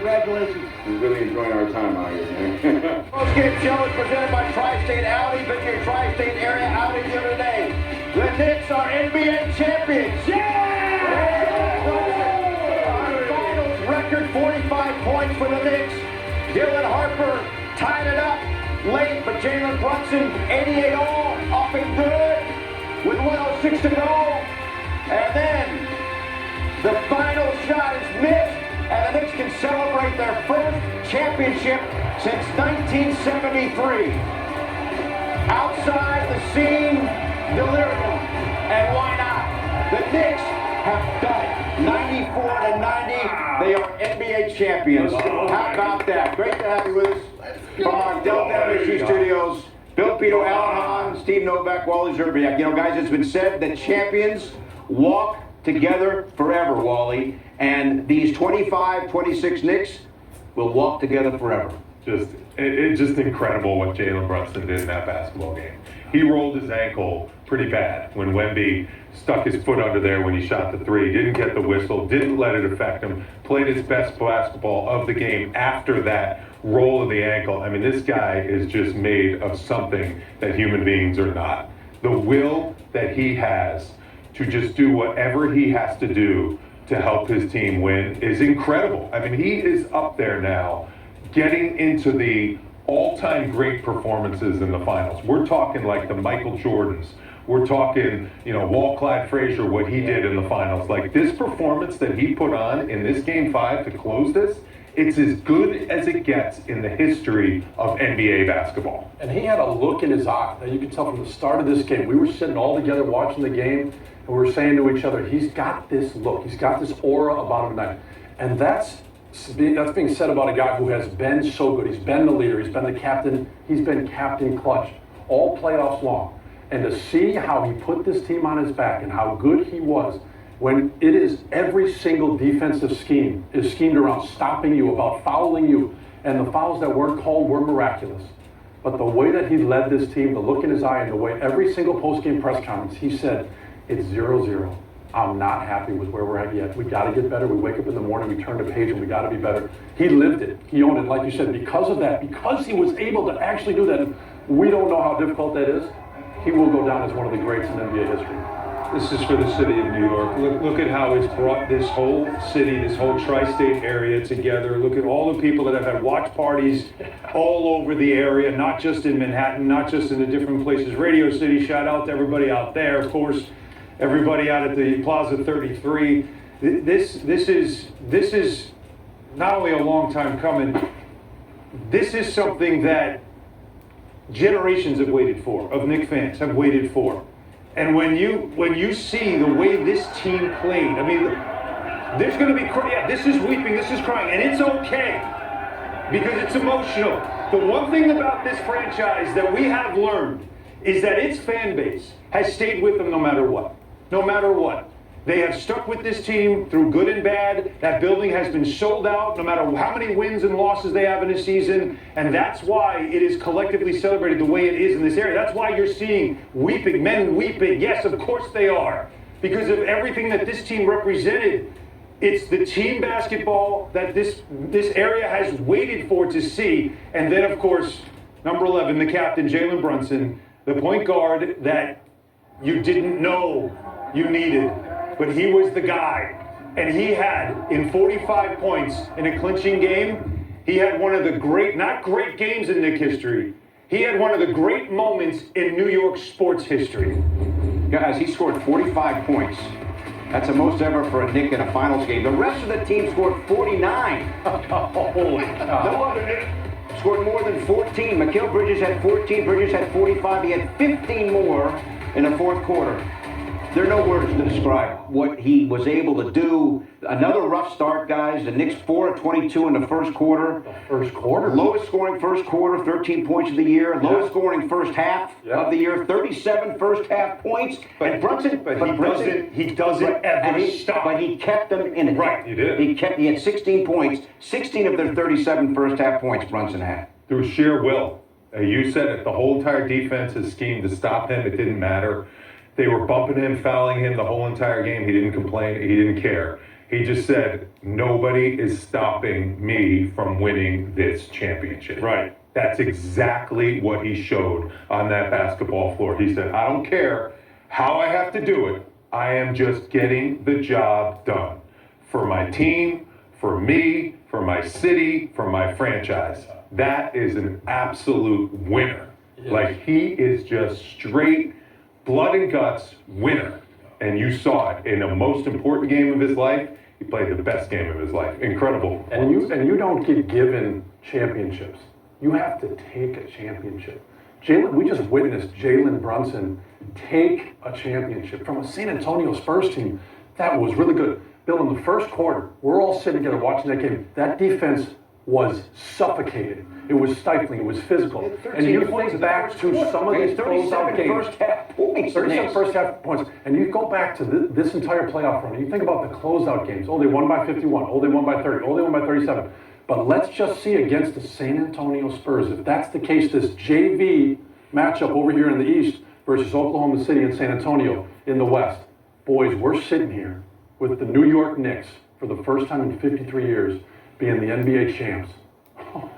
Congratulations. We're really enjoying our time out here, man. Postgame show is presented by Tri-State Audi. Visit your Tri-State area Audi dealer today. The Knicks are NBA champions. Yeah! Our finals record 45 points for the Knicks. Dylan Harper tied it up late, but Jalen Brunson 88 all, off and good with 1:06 to go. And then the final shot is missed, and the Knicks can celebrate their first championship since 1973. Outside the scene, delirium, and why not? The Knicks have done it. 94-90, they are NBA champions. How about that? Great to have you with us from our Delta MSG studios. Bill Pito, Alan Hahn, Steve Novak, Wally Zerbiak. You know, guys, it's been said that champions walk together forever, Wally. And these 25, 26 Knicks will walk together forever. It's just incredible what Jalen Brunson did in that basketball game. He rolled his ankle pretty bad when Wemby stuck his foot under there when he shot the three, didn't get the whistle, didn't let it affect him, played his best basketball of the game after that roll of the ankle. I mean, this guy is just made of something that human beings are not. The will that he has to just do whatever he has to do to help his team win is incredible. I mean, he is up there now getting into the all-time great performances in the finals. We're talking like the Michael Jordans. We're talking, Walt Clyde Frazier, what he did in the finals. Like, this performance that he put on in this Game 5 to close this, it's as good as it gets in the history of NBA basketball. And he had a look in his eye that you could tell from the start of this game. We were sitting all together watching the game, and we were saying to each other, he's got this look. He's got this aura about him tonight. And that's being said about a guy who has been so good. He's been the leader. He's been the captain. He's been captain clutch all playoffs long. And to see how he put this team on his back and how good he was when it is every single defensive scheme is schemed around stopping you, about fouling you, and the fouls that weren't called were miraculous. But the way that he led this team, the look in his eye, and the way every single post-game press conference, he said, it's 0-0. I'm not happy with where we're at yet. We got to get better. We wake up in the morning, we turn the page, and we got to be better. He lived it. He owned it, like you said. Because of that, because he was able to actually do that, and we don't know how difficult that is, he will go down as one of the greats in NBA history. This is for the city of New York. Look at how it's brought this whole city, this whole tri-state area together. Look at all the people that have had watch parties all over the area, not just in Manhattan, not just in the different places. Radio City, shout out to everybody out there. Of course, everybody out at the Plaza 33. This is not only a long time coming, this is something that generations have waited for, of Knicks fans have waited for. And when you see the way this team played, I mean, there's going to be, this is weeping, this is crying, and it's okay because it's emotional. The one thing about this franchise that we have learned is that its fan base has stayed with them no matter what. No matter what. They have stuck with this team through good and bad. That building has been sold out no matter how many wins and losses they have in a season. And that's why it is collectively celebrated the way it is in this area. That's why you're seeing weeping, men weeping. Yes, of course they are. Because of everything that this team represented. It's the team basketball that this area has waited for to see. And then, of course, number 11, the captain, Jalen Brunson, the point guard that you didn't know you needed. But he was the guy. And he had, in 45 points in a clinching game, he had one of the not great games in Knicks history. He had one of the great moments in New York sports history. Guys, he scored 45 points. That's the most ever for a Knick in a finals game. The rest of the team scored 49. Holy cow. No other Knick scored more than 14. Mikal Bridges had 14. Bridges had 45. He had 15 more in the fourth quarter. There are no words to describe what he was able to do. Another rough start, guys. The Knicks 4 of 22 in the first quarter. First quarter? Lowest scoring first quarter, 13 points of the year. Lowest scoring first half of the year, 37 first half points. But Brunson, he doesn't ever stop. But he kept them in it. Right, he did. He had 16 points. 16 of their 37 first half points Brunson had. Through sheer will. You said it, the whole entire defense is schemed to stop him. It didn't matter. They were bumping him, fouling him the whole entire game. He didn't complain. He didn't care. He just said, nobody is stopping me from winning this championship. Right. That's exactly what he showed on that basketball floor. He said, I don't care how I have to do it. I am just getting the job done for my team, for me, for my city, for my franchise. That is an absolute winner. Like, he is just straight blood and guts winner. And you saw it in the most important game of his life. He played the best game of his life. Incredible. And you don't get given championships. You have to take a championship. We just witnessed Jalen Brunson take a championship from a San Antonio Spurs team that was really good. Bill, in the first quarter, we're all sitting together watching that game. That defense was suffocated. It was stifling. It was physical. And you think back to some of these closeout games. First half points. 37 first half points. And you go back to this entire playoff run, and you think about the closeout games. Oh, they won by 51. Oh, they won by 30. Oh, they won by 37. But let's just see against the San Antonio Spurs, if that's the case, this JV matchup over here in the East versus Oklahoma City and San Antonio in the West. Boys, we're sitting here with the New York Knicks for the first time in 53 years being the NBA champs.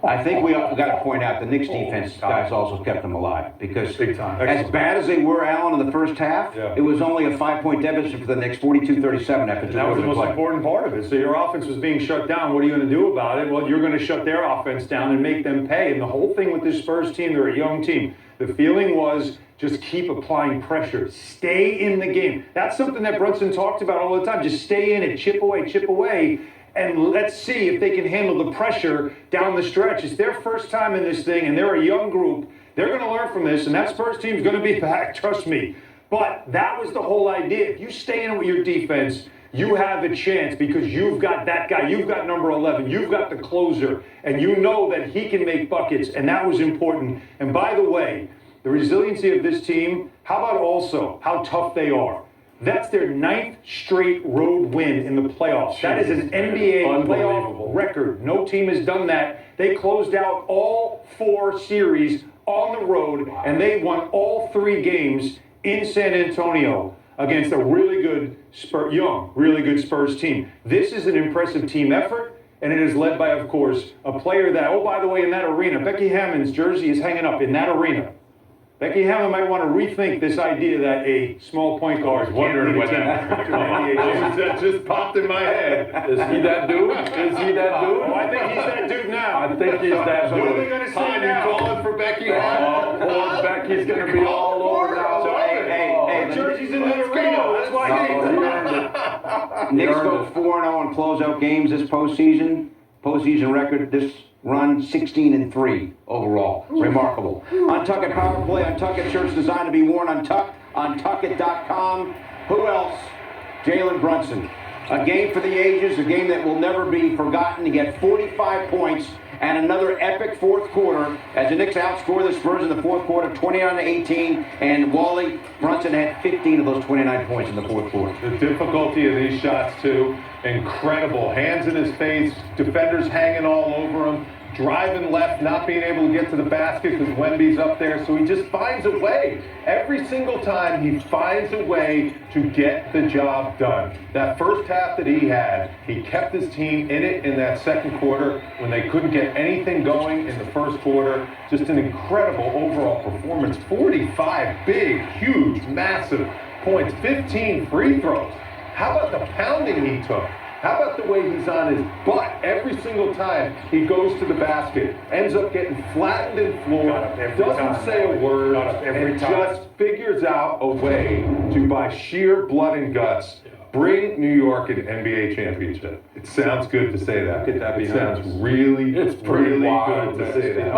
I think we got to point out the Knicks defense guys also kept them alive, because Big time. as bad as they were, Alan, in the first half, it was only a 5-point deficit for the Knicks, 42-37 after 2 That was the most play. important part of it. So your offense was being shut down. What are you going to do about it? Well, you're going to shut their offense down and make them pay. And the whole thing with this Spurs team, they're a young team. The feeling was just keep applying pressure. Stay in the game. That's something that Brunson talked about all the time. Just stay in it, chip away. And let's see if they can handle the pressure down the stretch. It's their first time in this thing, and they're a young group. They're going to learn from this, and that Spurs team is going to be back, trust me. But that was the whole idea. If you stay in it with your defense, you have a chance, because you've got that guy. You've got number 11. You've got the closer, and you know that he can make buckets, and that was important. And by the way, the resiliency of this team, how about also how tough they are? That's their 9th straight road win in the playoffs. That is an NBA playoff record. No team has done that. They closed out all 4 series on the road, and they won all 3 games in San Antonio against a really good really good Spurs team. This is an impressive team effort, and it is led by, of course, a player that, oh, by the way, in that arena, Becky Hammon's jersey is hanging up in that arena. Becky Hammond might want to rethink this idea that a small point guard Wondering when that just popped in my head. Is he that dude? Is he that dude? Oh, I think he's that dude now. I think he's that So what are dude. they going to say Time you now? calling for Becky Hammond? Poor Becky's going to be all over now. So, hey, The jersey's in that arena. That's why No, he he earned it. Knicks go 4-0 in closeout games this postseason. Postseason record this run 16-3 overall. Remarkable. Untuckit Power Play, Untuckit shirts designed to be worn untucked, untuckit.com. Who else? Jalen Brunson. A game for the ages, a game that will never be forgotten. He got 45 points and another epic fourth quarter as the Knicks outscored the Spurs in the fourth quarter 29-18, and Wally Brunson had 15 of those 29 points in the fourth quarter. The difficulty of these shots, too, incredible. Hands in his face, defenders hanging all over him, driving left, not being able to get to the basket because Wemby's up there. So he just finds a way. Every single time he finds a way to get the job done. That first half that he had, he kept his team in it in that second quarter when they couldn't get anything going in the first quarter. Just an incredible overall performance. 45 big, huge, massive points. 15 free throws. How about the pounding he took? How about the way he's on his butt every single time he goes to the basket, ends up getting flattened and floored, doesn't say a word, and just figures out a way to, by sheer blood and guts, bring New York an NBA championship. It sounds good to say that. It sounds really, really good to say that.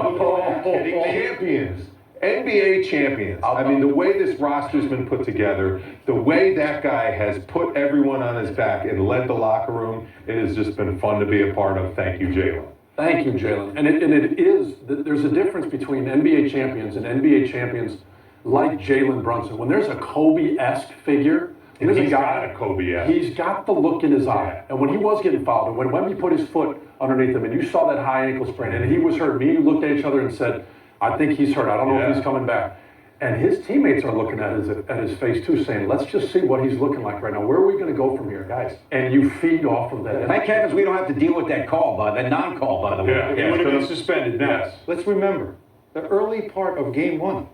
Champions. NBA champions. I mean, the way this roster's been put together, the way that guy has put everyone on his back and led the locker room, it has just been fun to be a part of. Thank you, Jalen. Thank you, Jalen. And it is, there's a difference between NBA champions and NBA champions like Jalen Brunson. When there's a Kobe-esque figure, there's a guy, got a Kobe. he's got the look in his eye. And when he was getting fouled, and when Wemby put his foot underneath him, and you saw that high ankle sprain, and he was hurt, me and you looked at each other and said, I think he's hurt. I don't know if he's coming back. And his teammates are looking at his face too, saying, let's just see what he's looking like right now. Where are we going to go from here, guys? And you feed off of that. Thank heavens we don't have to deal with that that non-call, by the way. Yeah, he would have been suspended. Now, Yes. let's remember the early part of Game 1.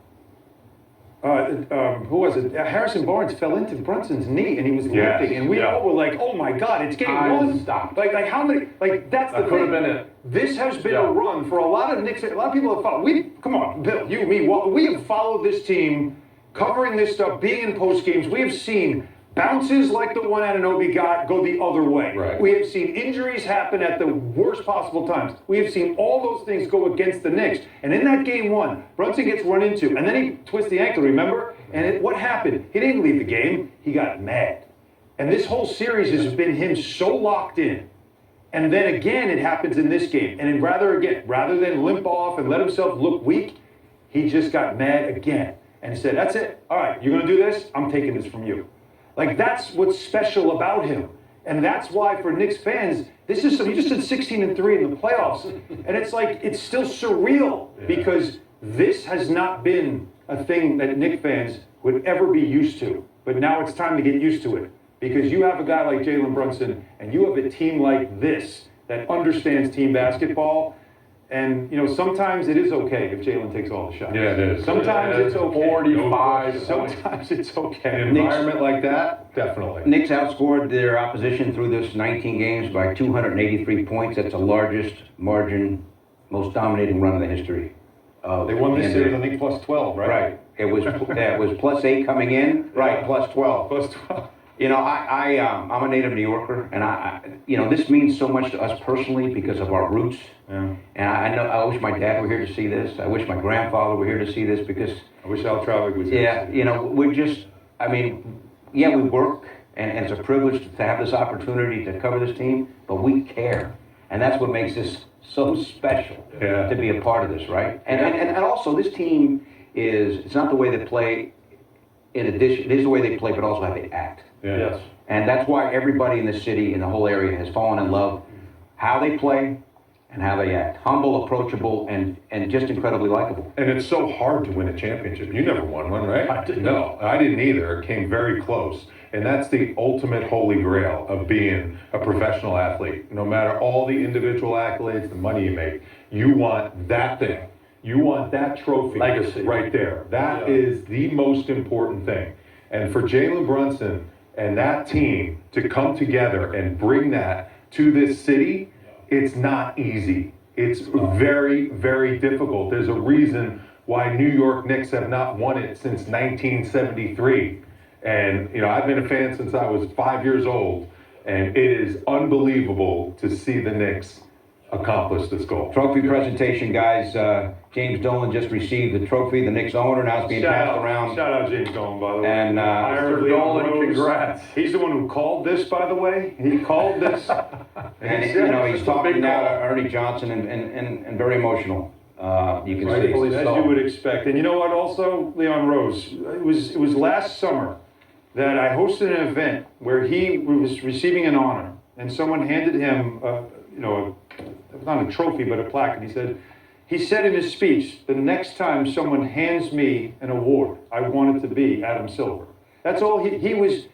Who was it? Harrison Barnes fell into Brunson's knee and he was Yes, limping, and we yeah. all were like, "Oh my God, it's Game 1!" Stop. Like how many? Like that's the That could have thing. been it. This has been Yeah. a run for a lot of Knicks. A lot of people have followed. Come on, Bill, you, me. We have followed this team, covering this stuff, being in post games. We have seen bounces like the one Anunoby got go the other way. Right. We have seen injuries happen at the worst possible times. We have seen all those things go against the Knicks. And in that Game 1, Brunson gets run into, and then he twists the ankle, remember? And what happened? He didn't leave the game. He got mad. And this whole series has been him so locked in. And then again, it happens in this game. And rather than limp off and let himself look weak, he just got mad again. And he said, that's it. All right, you're going to do this? I'm taking this from you. Like, that's what's special about him. And that's why, for Knicks fans, he just did 16-3 in the playoffs. And it's like, it's still surreal because this has not been a thing that Knicks fans would ever be used to. But now it's time to get used to it. Because you have a guy like Jalen Brunson, and you have a team like this that understands team basketball. And, sometimes it is okay if Jalen takes all the shots. Yeah, it is. Sometimes it's okay. 45. Sometimes it's okay. An environment like that, definitely. Knicks outscored their opposition through this 19 games by 283 points. That's the largest margin, most dominating run in the history. They won this series, I think, plus 12, right? Right. It was +8 coming in. Right, plus 12. Plus 12. I'm a native New Yorker, and this means so much to us personally because of our roots. Yeah. And I wish my dad were here to see this. I wish my grandfather were here to see this because. I wish Al Travick was here. Yeah, we're just. We work, and it's a privilege to have this opportunity to cover this team, but we care, and that's what makes this so special to be a part of this, right? And also, this team it's not the way they play. In addition, it is the way they play, but also how they act. Yeah. Yes. And that's why everybody in the city, in the whole area, has fallen in love how they play and how they act. Humble, approachable, and just incredibly likable. And it's so hard to win a championship. You never won one, right? I didn't. No, I didn't either. It came very close. And that's the ultimate holy grail of being a professional athlete. No matter all the individual accolades, the money you make, you want that thing. You want that trophy Legacy. right there. That is the most important thing. And for Jalen Brunson and that team to come together and bring that to this city, it's not easy. It's very, very difficult. There's a reason why New York Knicks have not won it since 1973. And, I've been a fan since I was 5 years old. And it is unbelievable to see the Knicks accomplish this goal. Trophy presentation, guys. James Dolan just received the trophy, the Knicks owner. Now it's being passed around. Shout out James Dolan, by the way. And Mr. Dolan, congrats. He's the one who called this, by the way. He called this. And he's a talking big now to call. Ernie Johnson and very emotional. You can Rightfully see. As so. you would expect. And you know what also, Leon Rose? It was last summer that I hosted an event where he was receiving an honor. And someone handed him, not a trophy, but a plaque. And he said in his speech, the next time someone hands me an award, I want it to be Adam Silver. That's all. He was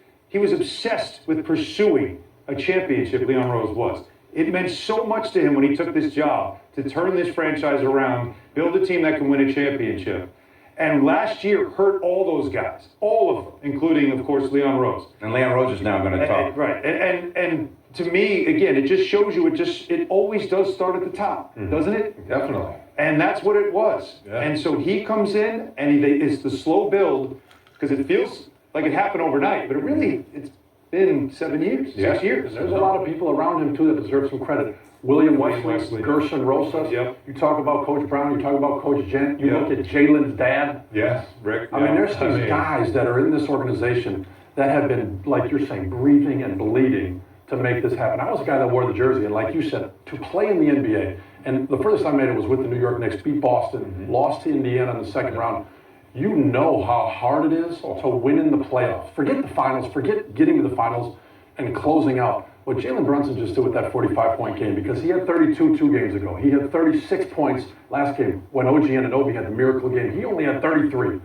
obsessed with pursuing a championship, Leon Rose was. It meant so much to him when he took this job to turn this franchise around, build a team that can win a championship. And last year hurt all those guys, all of them, including, of course, Leon Rose. And Leon Rose is now going to talk. Right. And to me, again, it just shows you it always does start at the top, doesn't it? Definitely. And that's what it was. Yeah. And so he comes in, and it's the slow build, because it feels like it happened overnight, but it's been 7 years, 6 years. There's a lot of people around him, too, that deserve some credit. William Wesley, Gerson Rosas. Yep. You talk about Coach Brown, you talk about Coach Gent, you Yep. look at Jalen's dad. Yes, Rick. I mean, there's these guys that are in this organization that have been, like you're saying, breathing and bleeding to make this happen. I was a guy that wore the jersey, and like you said, to play in the NBA, and the furthest I made it was with the New York Knicks, beat Boston, lost to Indiana in the second round. You know how hard it is to win in the playoffs. Forget the finals, forget getting to the finals and closing out. What Jalen Brunson just did with that 45-point game, because he had 32 2 games ago. He had 36 points last game when OG Anunoby had the miracle game. He only had 33.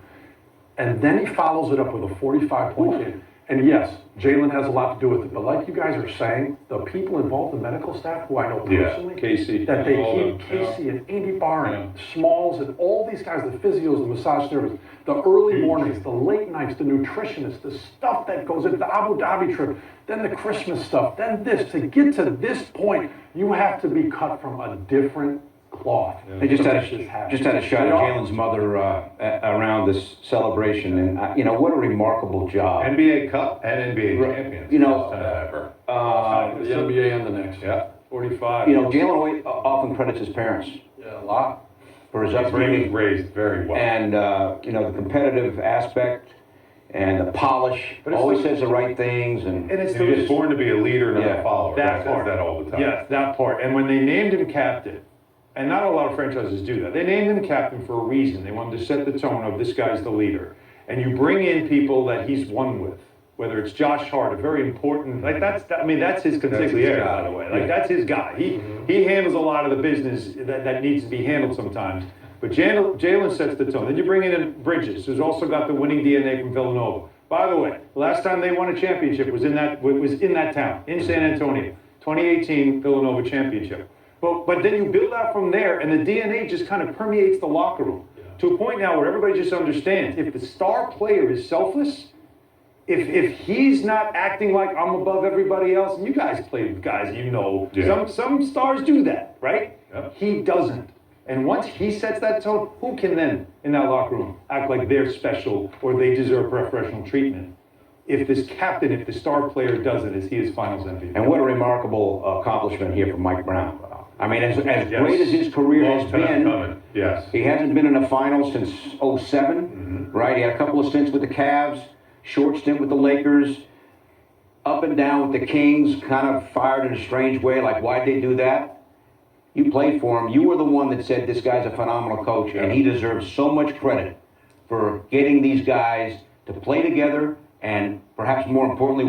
And then he follows it up with a 45-point game. And yes, Jalen has a lot to do with it. But like you guys are saying, the people involved, the medical staff, who I know personally, Casey, that they all keep them, Casey and Andy Barr and Smalls and all these guys, the physios, the massage therapists, the early mornings, the late nights, the nutritionists, the stuff that goes into the Abu Dhabi trip, then the Christmas stuff, then this. To get to this point, you have to be cut from a different cloth. They just to had make this happen. just had a shot They of are. Jalen's mother around this celebration, and what a remarkable job. NBA Cup and NBA champions. You know, First time ever. The NBA and the Knicks. Yeah. 45. Jalen often credits his parents Yeah, a lot. for his He was upbringing raised very well. and the competitive aspect and the polish. But it's Always the- says the right things, and And it's He was born to be a leader, not Yeah. a follower. That That part. says that all the time. Yes, that part. And when they named him captain, and not a lot of franchises do that, they named him captain for a reason. They wanted to set the tone of this guy's the leader. And you bring in people that he's won with, whether it's Josh Hart, a very important, that's his consigliere, guy. by the way. Like, Yeah. that's his guy. He handles a lot of the business that needs to be handled sometimes. But Jalen sets the tone. Then you bring in Bridges, who's also got the winning DNA from Villanova. By the way, the last time they won a championship was in that town, in San Antonio. 2018 Villanova championship. But then you build out from there, and the DNA just kind of permeates the locker room to a point now where everybody just understands if the star player is selfless, if he's not acting like I'm above everybody else, and you guys play with guys, Yeah. some stars do that, right? Yep. He doesn't. And once he sets that tone, who can then in that locker room act like they're special or they deserve preferential treatment? If this captain, if the star player does it, is he is Finals MVP? what a remarkable accomplishment here from Mike Brown. I mean, as Yes. great as his career Long has time been, coming. Yes. he hasn't been in a final since 07, right? He had a couple of stints with the Cavs, short stint with the Lakers, up and down with the Kings, kind of fired in a strange way, like why'd they do that? You played for him. You were the one that said this guy's a phenomenal coach, and he deserves so much credit for getting these guys to play together, and perhaps more importantly,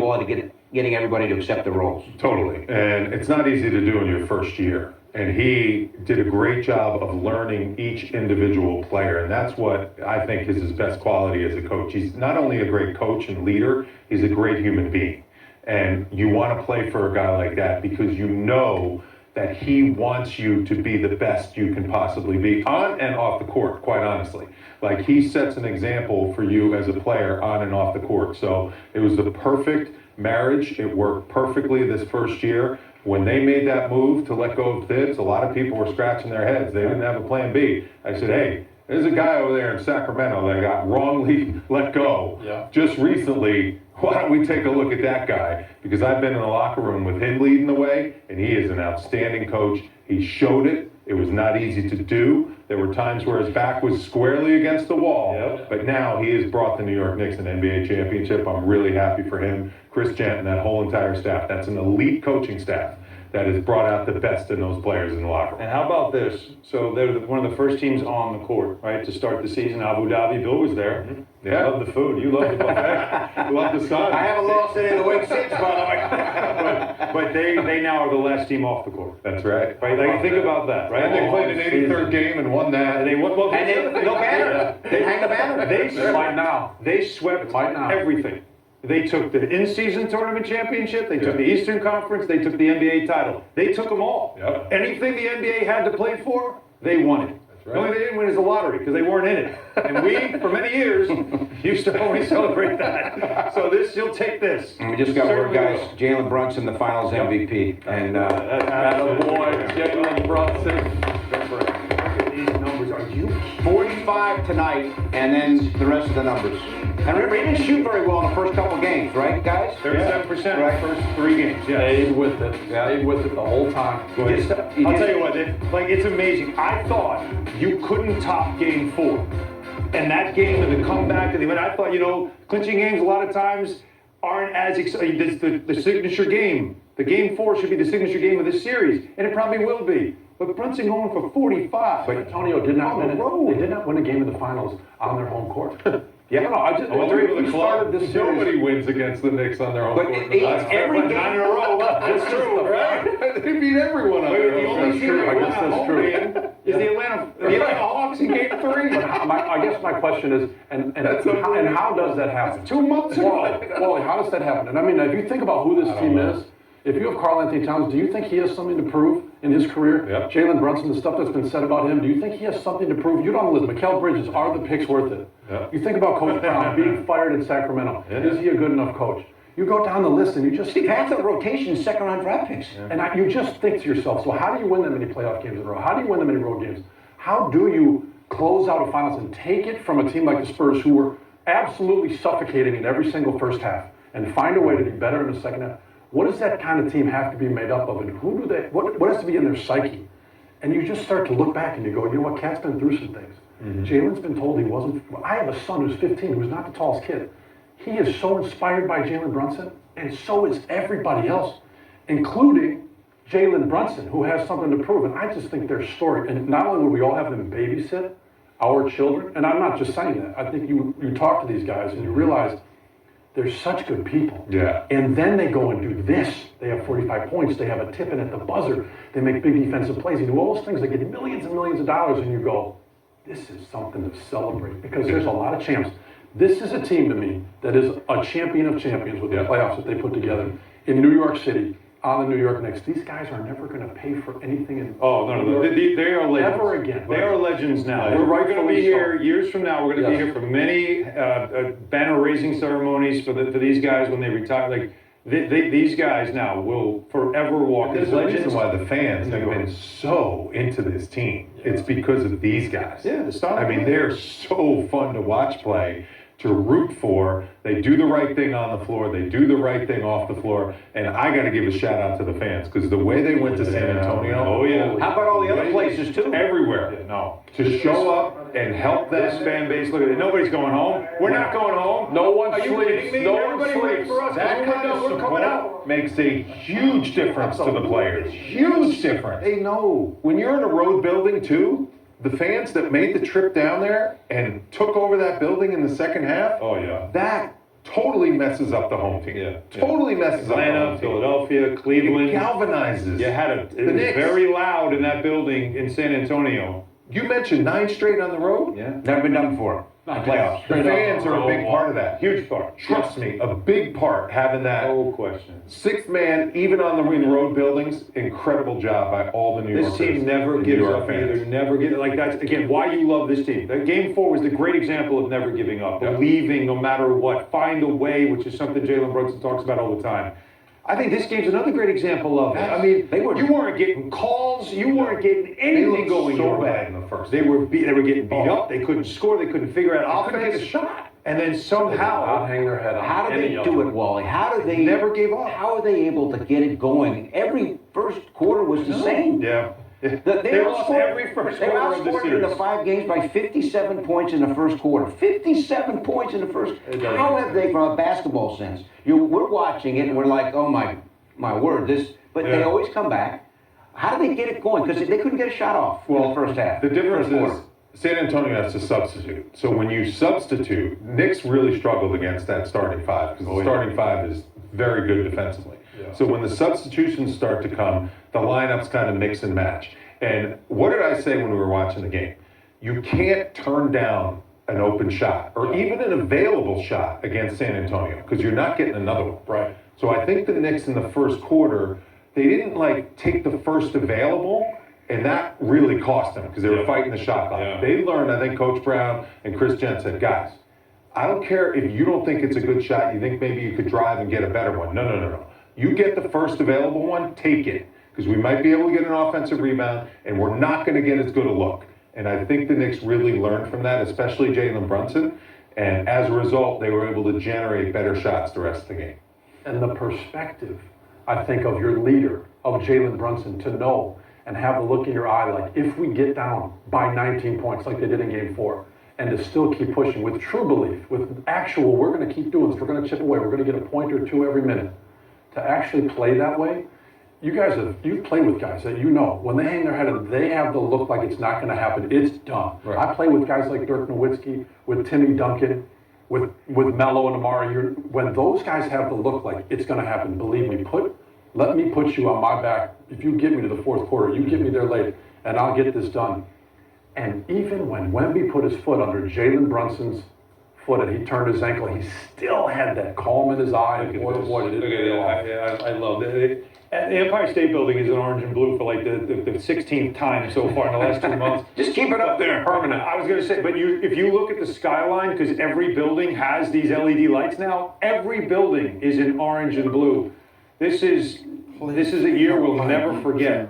getting everybody to accept their roles. Totally. And it's not easy to do in your first year. And he did a great job of learning each individual player. And that's what I think is his best quality as a coach. He's not only a great coach and leader, he's a great human being. And you want to play for a guy like that because you know that he wants you to be the best you can possibly be on and off the court, quite honestly. Like, he sets an example for you as a player on and off the court. So it was the perfect marriage. It worked perfectly this first year. When they made that move to let go of Thibs, a lot of people were scratching their heads. They didn't have a plan B. I said, hey, there's a guy over there in Sacramento that got wrongly let go just recently. Why don't we take a look at that guy? Because I've been in the locker room with him leading the way, and he is an outstanding coach. He showed it. It was not easy to do. There were times where his back was squarely against the wall, but now he has brought the New York Knicks an NBA championship. I'm really happy for him, Chris Gent, and that whole entire staff. That's an elite coaching staff that has brought out the best in those players in the locker room. And how about this? So they're one of the first teams on the court, right, to start the season. Abu Dhabi, Bill was there. Yeah. Love the food. You love the buffet. You love the sun. I haven't lost any of the week since, by the way. But they now are the last team off the court. That's right. Right? Like, think about that, right? And they played an 83rd game and won that. And they won. Well, And then no banner. They hang the banner. They swept everything. They took the in-season tournament championship. They took the Eastern Conference. They took the NBA title. They took them all. Yep. Anything the NBA had to play for, they won it. right. The only thing they didn't win is the lottery because they weren't in it. And we, for many years, used to always celebrate that. So you'll take this. And we just got word, Certainly guys. will. Jalen Brunson, the Finals MVP, and Attaboy, Jalen Brunson. Look at these numbers. Are you 45 tonight, and then the rest of the numbers. And remember, he didn't shoot very well in the first couple games, right, guys? 37% Right. in the first 3 games? Yeah. Stayed with it. Stayed with it the whole time. I'll tell you what, it's amazing. I thought you couldn't top game 4. And that game and the comeback and I thought, clinching games a lot of times aren't as exciting. The signature game. The game 4 should be the signature game of this series, and it probably will be. But Brunson going for 45. But Antonio did not On win the it. road. They did not win a game in the finals on their home court. Yeah, no, I just we started this series. Nobody wins against the Knicks on their home But court. every game. 9 in a row. That's true, right? They beat everyone on their The home only court. team that I won guess a that's home true. game is the Atlanta Hawks in Game 3. But I guess my question is, and how does that happen? 2 months ago. Wally, how does that happen? And I mean, if you think about who this team is, if you have Karl Anthony Towns, do you think he has something to prove in his career? Yep. Jalen Brunson, the stuff that's been said about him, do you think he has something to prove? You don't listen. Mikal Bridges, are the picks worth it? Yep. You think about Coach Brown being fired in Sacramento. Is he a good enough coach? You go down the list and you just See, half the rotation is second-round draft picks. and you just think to yourself, so how do you win that many playoff games in a row? How do you win that many road games? How do you close out a finals and take it from a team like the Spurs who were absolutely suffocating in every single first half and find a way to be better in the second half? What does that kind of team have to be made up of, and who do they? What has to be in their psyche? And you just start to look back and you go, you know what? Cat's been through some things. Jalen's been told he wasn't. I have a son who's 15, who's not the tallest kid. He is so inspired by Jalen Brunson, and so is everybody else, including Jalen Brunson, who has something to prove. And I just think their story. And not only would we all have them babysit our children, and I'm not just saying that. I think you talk to these guys and you realize they're such good people. Yeah. And then they go and do this. They have 45 points. They have a tip in at the buzzer. They make big defensive plays. They do all those things. They get millions and millions of dollars. And you go, this is something to celebrate because there's a lot of champs. This is a team to me that is a champion of champions with the playoffs that they put together in New York City on the New York Knicks. These guys are never going to pay for anything in Oh, no. They are legends. Ever again. They are legends now. Yeah. We're going to be Rightfully here so. years from now. We're going to be Yes. here for many banner-raising ceremonies for these guys when they retire. Like these guys now will forever walk as There's a legends. reason why the fans have been so into this team. It's because of these guys. Yeah, the star. I mean, they're so fun to watch play, to root for. They do the right thing on the floor. They do the right thing off the floor. And I got to give a shout out to the fans because the way they went to San Antonio. Oh, yeah. How about all the other places, too? Everywhere. Yeah, no. To show up and help This them. fan base, look at it. Nobody's going home. We're not going home. No one Are you sleeps. kidding me? No one Everybody waiting sleeps. for us. That We're kind of coming support out. makes a huge difference to the players. Huge difference. They know. When you're in a road building, too, the fans that made the trip down there and took over that building in the second half, Oh, yeah. that totally messes up the home team. Yeah. Totally messes up the Atlanta, home team. Philadelphia, It Cleveland. galvanizes. It The was Knicks. very loud in that building in San Antonio. You mentioned 9 straight on the road. Yeah. Never been done before. Playoffs. The fans are a big part of that. Huge part. Trust me, a big part having that No question. sixth man, even on the road buildings. Incredible job by all the New This Yorkers. team never and gives New York up fans. either. Never get like that's again why you love this team. That Game 4 was the great example of never giving up, Yep. believing no matter what, find a way, which is something Jalen Brunson talks about all the time. I think this game's another great example of it. I mean, you weren't getting calls, you weren't getting anything looked going so your bad way. in the first They were getting beat up. They couldn't score. They couldn't figure out They couldn't offense. get a shot. And then Not somehow, hang their head on How do any they of do them. it, Wally? How do they Never gave up. How are they able to get it going? Every first quarter was the same. yeah, They lost outscored- every first They quarter of the outscored in the series. 5 games by 57 points in the first quarter. 57 points in the first. How have they, from a basketball sense? We're watching it and we're like, oh my word, this. But they Yeah. always come back. How do they get it going? Because they couldn't get a shot off in the first half. The difference First quarter. is San Antonio has to substitute. So when you substitute, Knicks really struggled against that starting five because the starting five is very good defensively. So when the substitutions start to come, the lineups kind of mix and match. And what did I say when we were watching the game? You can't turn down an open shot or even an available shot against San Antonio because you're not getting another one. Right. So I think the Knicks in the first quarter, they didn't like take the first available, and that really cost them because they were fighting the shot clock. Yeah. They learned, I think Coach Brown and Chris Gent said, guys, I don't care if you don't think it's a good shot, you think maybe you could drive and get a better one. No. You get the first available one, take it, because we might be able to get an offensive rebound, and we're not going to get as good a look. And I think the Knicks really learned from that, especially Jalen Brunson, and as a result, they were able to generate better shots the rest of the game. And the perspective, I think, of your leader, of Jalen Brunson, to know and have the look in your eye like, if we get down by 19 points like they did in Game 4, and to still keep pushing with true belief, with actual, we're going to keep doing this, we're going to chip away, we're going to get a point or two every minute. To actually play that way, you've played with guys that you know, when they hang their head and they have the look like it's not going to happen, it's done. Right. I play with guys like Dirk Nowitzki, with Timmy Duncan, with Melo and Amari, when those guys have the look like it's going to happen, believe me, let me put you on my back. If you get me to the fourth quarter, you get me there late, and I'll get this done. And even when Wemby put his foot under Jalen Brunson's foot and he turned his ankle, he still had that calm in his eye. Look at that. I love it. And the Empire State Building is in orange and blue for like the 16th time so far in the last 2 months. Just keep it up there. Permanent. I was going to say, but if you look at the skyline, because every building has these LED lights now, every building is in orange and blue. This is a year we'll never forget.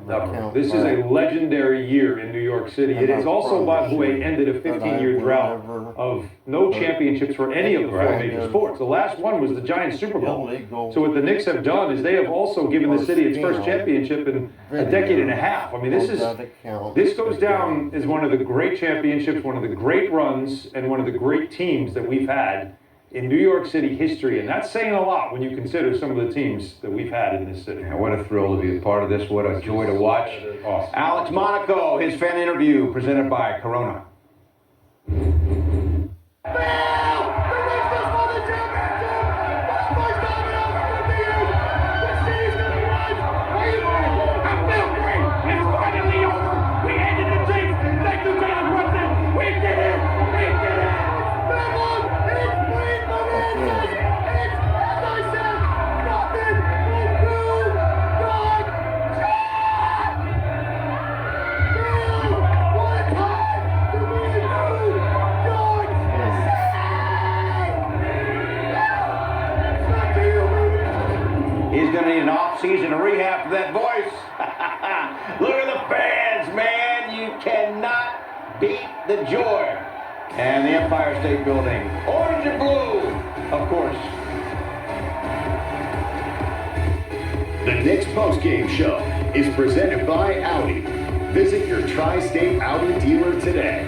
This is a legendary year in New York City. It is also, by the way, ended a 15-year drought of no championships for any of the four major sports. The last one was the Giants Super Bowl. So what the Knicks have done is they have also given the city its first championship in a decade and a half. I mean, this goes down as one of the great championships, one of the great runs, and one of the great teams that we've had in New York City history, and that's saying a lot when you consider some of the teams that we've had in this city. Yeah, what a thrill to be a part of this. What a joy to watch. Awesome. Alex Monaco, his fan interview presented by Corona. He's going to need an off-season rehab for that voice. Look at the fans, man. You cannot beat the joy. And the Empire State Building, orange and blue, of course. The Knicks postgame show is presented by Audi. Visit your tri-state Audi dealer today.